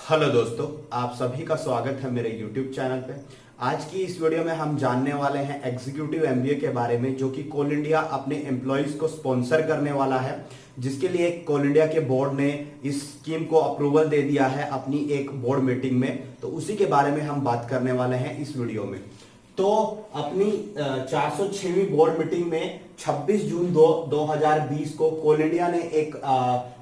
Hello दोस्तों, आप सभी का स्वागत है मेरे YouTube चैनल पे। आज की इस वीडियो में हम जानने वाले हैं एग्जीक्यूटिव एमबीए के बारे में, जो कि कोल इंडिया अपने एम्प्लॉयज को स्पॉन्सर करने वाला है, जिसके लिए कोल इंडिया के बोर्ड ने इस स्कीम को अप्रूवल दे दिया है अपनी एक बोर्ड मीटिंग में। तो उसी के बारे में हम बात करने वाले हैं इस वीडियो में। तो अपनी 406वीं बोर्ड मीटिंग में 26 जून 2020 को कोल इंडिया ने एक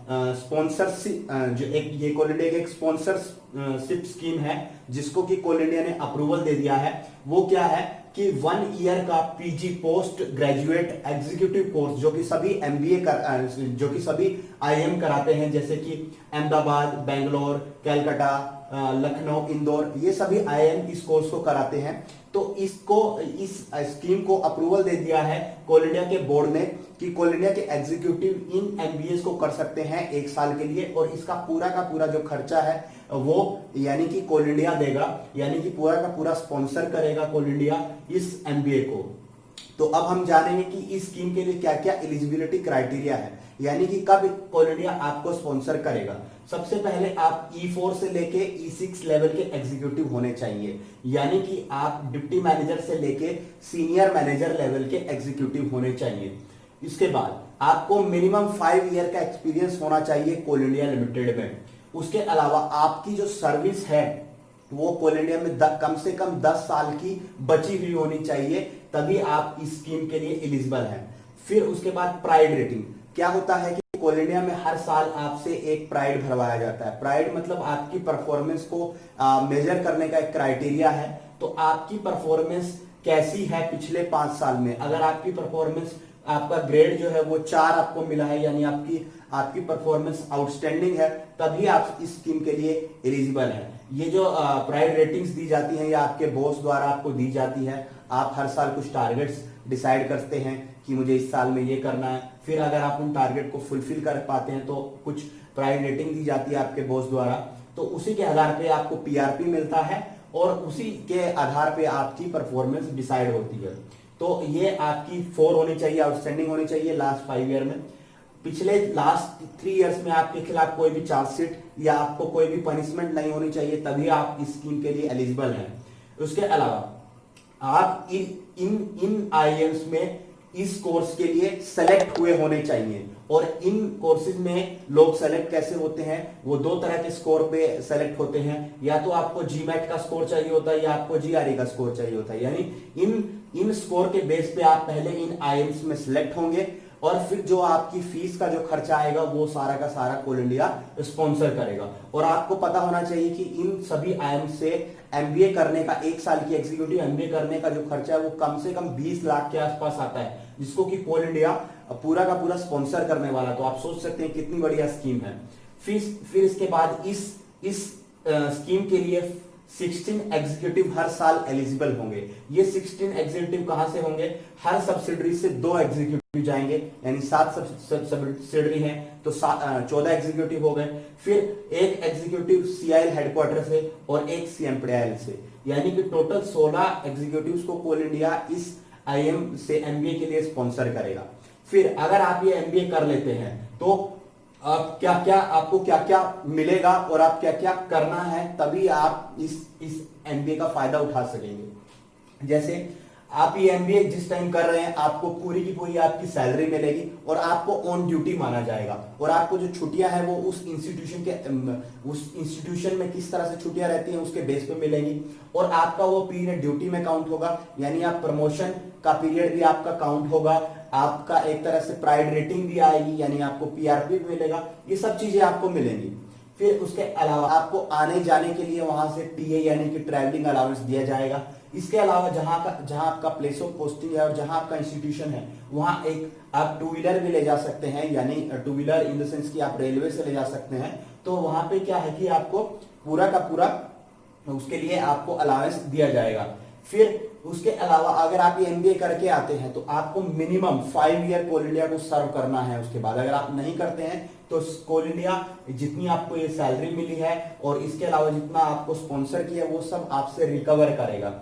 स्पॉन्सरशिप जो एक ये कोल इंडिया की एक स्पॉन्सरशिप स्कीम है, जिसको कि कोल इंडिया ने अप्रूवल दे दिया है। वो क्या है कि 1 ईयर का PG post graduate executive course, जो कि सभी एमबीए जो कि सभी आईएम कराते हैं, जैसे कि अहमदाबाद, बेंगलोर, कलकत्ता, लखनऊ, इंदौर, ये सभी आईएम इस कोर्स को कराते हैं। तो इस स्कीम को अप्रूवल दे दिया है कोल इंडिया के बोर्ड ने कि कोल इंडिया के एग्जीक्यूटिव इन एमबीए को कर सकते हैं 1 साल के लिए, और इसका पूरा का पूरा जो खर्चा है वो यानी कि कोल इंडिया देगा, यानी कि पूरा का पूरा स्पॉन्सर करेगा कोल इंडिया इस एमबीए को। तो अब हम जानेंगे कि इस स्कीम के लिए क्या क्या एलिजिबिलिटी क्राइटेरिया है, यानी कि कब कोल इंडिया आपको स्पॉन्सर करेगा। सबसे पहले आप E4 से लेके E6 लेवल के एग्जीक्यूटिव होने चाहिए, यानी कि आप डिप्टी मैनेजर से लेके सीनियर मैनेजर लेवल के एग्जीक्यूटिव होने चाहिए। इसके बाद आपको मिनिमम 5 ईयर का एक्सपीरियंस होना चाहिए कोल इंडिया लिमिटेड में। उसके अलावा आपकी जो सर्विस है वो कोल इंडिया में कम से कम 10 साल की बची हुई होनी चाहिए, तभी आप इस स्कीम के लिए एलिजिबल हैं। फिर उसके बाद प्राइड रेटिंग क्या होता है कि कोल इंडिया में हर साल आपसे एक प्राइड भरवाया जाता है। प्राइड मतलब आपकी परफॉर्मेंस को मेजर करने का एक क्राइटेरिया है। तो आपकी परफॉर्मेंस कैसी है पिछले 5 साल में, अगर आपकी परफॉर्मेंस, आपका ग्रेड जो है वो 4 आपको मिला है, यानी आपकी परफॉर्मेंस आउटस्टैंडिंग है, तभी आप इस स्कीम के लिए एलिजिबल है। ये जो प्राइड रेटिंग्स दी जाती हैं, या आपके बॉस द्वारा आपको दी जाती है। आप हर साल कुछ टारगेट्स डिसाइड करते हैं कि मुझे इस साल में ये करना है, फिर अगर आप उन टारगेट को फुलफिल कर पाते हैं तो कुछ प्राइड रेटिंग दी जाती है आपके बॉस द्वारा। तो उसी के आधार पे आपको पीआरपी मिलता है, और उसी के आधार पे आपकी परफॉर्मेंस डिसाइड होती है। तो ये आपकी 4 होनी चाहिए, आउटस्टैंडिंग होनी चाहिए लास्ट 5 ईयर में। पिछले लास्ट 3 इयर्स में आपके खिलाफ कोई भी चार्जशीट या आपको कोई भी पनिशमेंट नहीं होनी चाहिए, तभी आप इस स्कीम के लिए एलिजिबल हैं। उसके अलावा आप इन आईएम्स में इस कोर्स के लिए सेलेक्ट हुए होने चाहिए। और इन कोर्सेज में लोग सेलेक्ट कैसे होते हैं, वो 2 तरह के स्कोर पे सेलेक्ट होते हैं। या तो आपको जीमैट का स्कोर चाहिए होता है, या आपको जीआरई का स्कोर चाहिए होता है। यानी इन स्कोर के बेस पे आप पहले इन आईएम्स में सिलेक्ट होंगे, और फिर जो आपकी फीस का जो खर्चा आएगा वो सारा का सारा कोल इंडिया स्पॉन्सर करेगा। और आपको पता होना चाहिए कि इन सभी आईएम से एमबीए करने का, 1 साल की एग्जीक्यूटिव एमबीए करने का जो खर्चा है वो कम से कम 20 लाख के आसपास आता है, जिसको कि कोल इंडिया पूरा का पूरा स्पॉन्सर करने वाला। तो आप सोच सकते हैं कितनी बढ़िया स्कीम है। फिर इसके बाद इस स्कीम के लिए 16 एग्जीक्यूटिव हर साल एलिजिबल होंगे। ये 16 एग्जीक्यूटिव कहां से होंगे, हर सब्सिडरी से 2 एग्जीक्यूटिव जाएंगे, यानी 7 सब्सिडरी हैं तो 14 एग्जीक्यूटिव हो गए। फिर 1 एग्जीक्यूटिव सीआईएल हेडक्वार्टर से और 1 सीएमपीआईएल से, यानी कि टोटल 16 एग्जीक्यूटिव्स को कोल इंडिया इस आईएम से एमबीए के लिए स्पॉन्सर करेगा। फिर अगर आप ये एमबीए कर लेते हैं तो आप आपको क्या क्या मिलेगा और आप क्या क्या करना है, तभी आप इस एमबीए का फायदा उठा सकेंगे। जैसे आप ये एमबीए जिस टाइम कर रहे हैं, आपको पूरी की पूरी आपकी सैलरी मिलेगी, और आपको ऑन ड्यूटी माना जाएगा। और आपको जो छुट्टियां हैं वो उस इंस्टीट्यूशन में किस तरह से छुट्टियां रहती हैं उसके बेस पे मिलेंगी। और आपका वो पीरियड ड्यूटी में काउंट होगा, यानी आप प्रमोशन का पीरियड भी आपका काउंट होगा। आपका एक तरह से प्राइड रेटिंग भी आएगी, यानी आपको पीआरपी भी मिलेगा। ये सब चीजें आपको मिलेंगी। फिर उसके अलावा आपको आने जाने के लिए वहां से टीए यानी कि ट्रैवलिंग अलाउंस दिया जाएगा। इसके अलावा जहां आपका प्लेस ऑफ पोस्टिंग है और जहां आपका इंस्टीट्यूशन है, वहां एक आप 2 व्हीलर भी ले जा सकते हैं, यानी 2 व्हीलर इन द सेंस कि आप रेलवे से ले जा सकते हैं। तो वहां पे क्या है कि आपको पूरा का पूरा उसके लिए आपको अलाउंस दिया जाएगा। फिर उसके अलावा अगर आप ये एमबीए करके आते हैं तो आपको मिनिमम 5 ईयर कोल इंडिया को सर्व करना है। उसके बाद अगर आप नहीं करते हैं तो कोल इंडिया जितनी आपको ये सैलरी मिली है और इसके अलावा जितना आपको स्पॉन्सर किया वो सब आपसे रिकवर करेगा।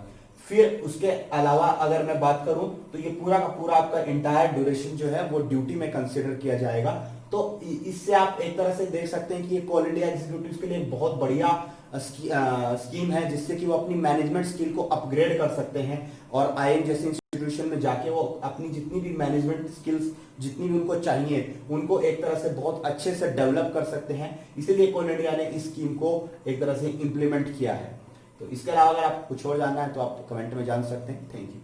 फिर उसके अलावा अगर मैं बात करूं तो ये पूरा का पूरा आपका इंटायर ड्यूरेशन जो है वो ड्यूटी में कंसिडर किया जाएगा। तो इससे आप एक तरह से देख सकते हैं कि ये कोल इंडिया एग्जीक्यूटिव के लिए बहुत बढ़िया स्कीम है, जिससे कि वो अपनी मैनेजमेंट स्किल को अपग्रेड कर सकते हैं और आईआईएम जैसे इंस्टीट्यूशन में जाके वो अपनी जितनी भी मैनेजमेंट स्किल्स जितनी भी उनको चाहिए उनको एक तरह से बहुत अच्छे से डेवलप कर सकते हैं। इसीलिए कोल इंडिया ने इस स्कीम को एक तरह से इंप्लीमेंट किया है। तो इसके अलावा अगर आप कुछ और जानना है तो आप कमेंट में जान सकते हैं। Thank you.